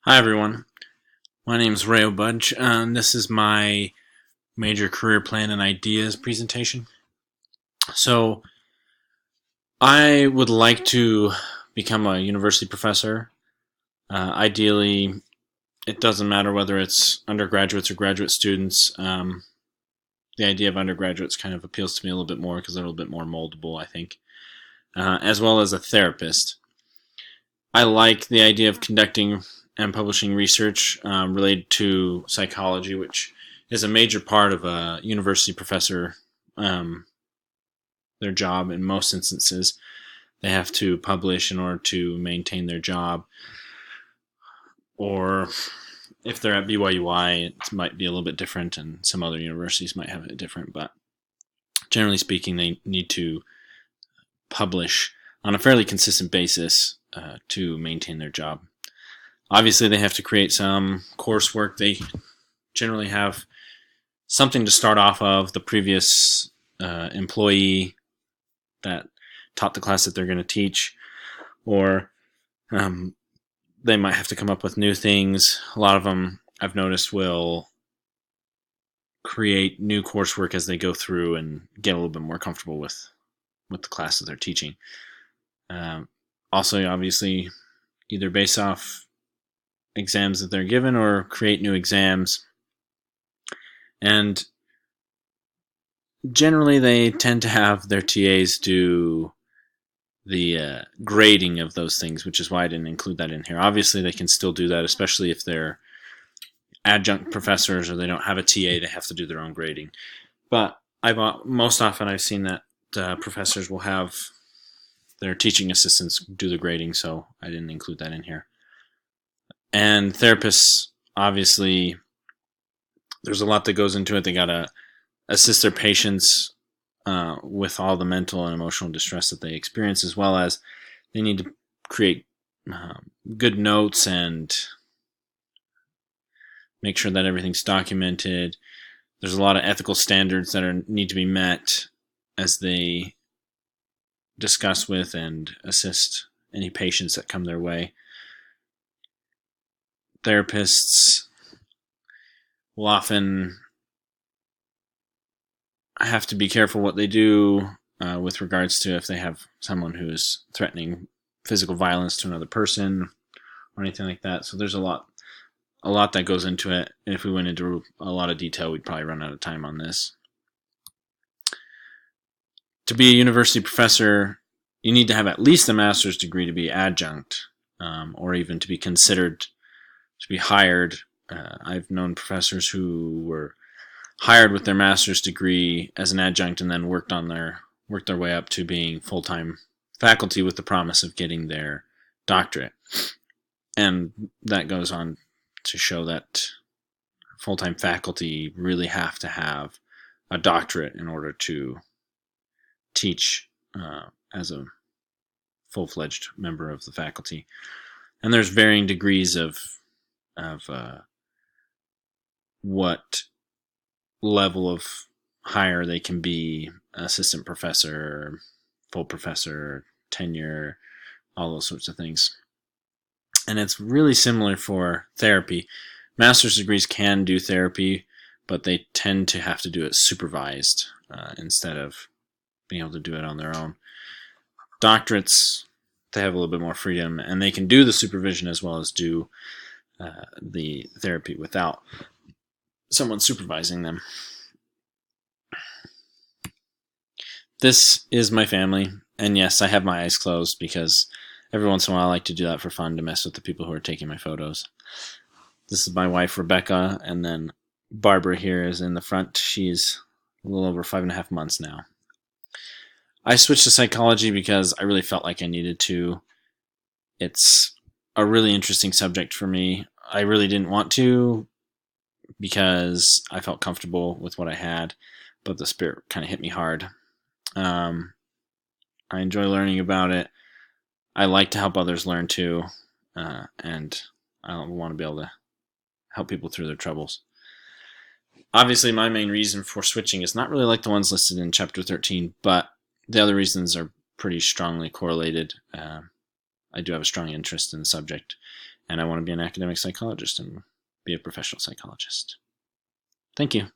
Hi everyone, my name is Rayo Budge, and this is my major career plan and ideas presentation. So, I would like to become a university professor. Ideally, it doesn't matter whether it's undergraduates or graduate students. The idea of undergraduates kind of appeals to me a little bit more because they're a little bit more moldable, I think, as well as a therapist. I like the idea of conducting and publishing research related to psychology, which is a major part of a university professor, um, their job in most instances. They have to publish in order to maintain their job, or if they're at BYUI, it might be a little bit different, and some other universities might have it different, but generally speaking, they need to publish on a fairly consistent basis to maintain their job. Obviously, they have to create some coursework. They generally have something to start off of the previous employee that taught the class that they're going to teach, or um, they might have to come up with new things. A lot of them, I've noticed, will create new coursework as they go through and get a little bit more comfortable with the class that they're teaching. Also, obviously, either based off exams that they're given or create new exams. And generally, they tend to have their TAs do the grading of those things, which is why I didn't include that in here. Obviously, they can still do that, especially if they're adjunct professors or they don't have a TA, they have to do their own grading. But most often I've seen that professors will have their teaching assistants do the grading, so I didn't include that in here. And therapists, obviously, there's a lot that goes into it. They gotta assist their patients with all the mental and emotional distress that they experience, as well as they need to create good notes and make sure that everything's documented. There's a lot of ethical standards that need to be met as they discuss with and assist any patients that come their way. Therapists will often have to be careful what they do with regards to if they have someone who is threatening physical violence to another person or anything like that. So there's a lot that goes into it. And if we went into a lot of detail, we'd probably run out of time on this. To be a university professor, you need to have at least a master's degree to be adjunct, or even to be considered to be hired. I've known professors who were hired with their master's degree as an adjunct and then worked their way up to being full-time faculty with the promise of getting their doctorate. And that goes on to show that full-time faculty really have to have a doctorate in order to teach as a full-fledged member of the faculty. And there's varying degrees of what level of higher they can be: assistant professor, full professor, tenure, all those sorts of things. And it's really similar for therapy. Master's degrees can do therapy, but they tend to have to do it supervised instead of being able to do it on their own. Doctorates, they have a little bit more freedom, and they can do the supervision as well as do the therapy without someone supervising them. This is my family, and yes, I have my eyes closed because every once in a while I like to do that for fun, to mess with the people who are taking my photos. This is my wife, Rebecca, and then Barbara here is in the front. She's a little over 5.5 months now. I switched to psychology because I really felt like I needed to. It's a really interesting subject for me. I really didn't want to because I felt comfortable with what I had, but the spirit kind of hit me hard. I enjoy learning about it. I like to help others learn too, and I want to be able to help people through their troubles. Obviously, my main reason for switching is not really like the ones listed in Chapter 13, but the other reasons are pretty strongly correlated. I do have a strong interest in the subject, and I want to be an academic psychologist and be a professional psychologist. Thank you.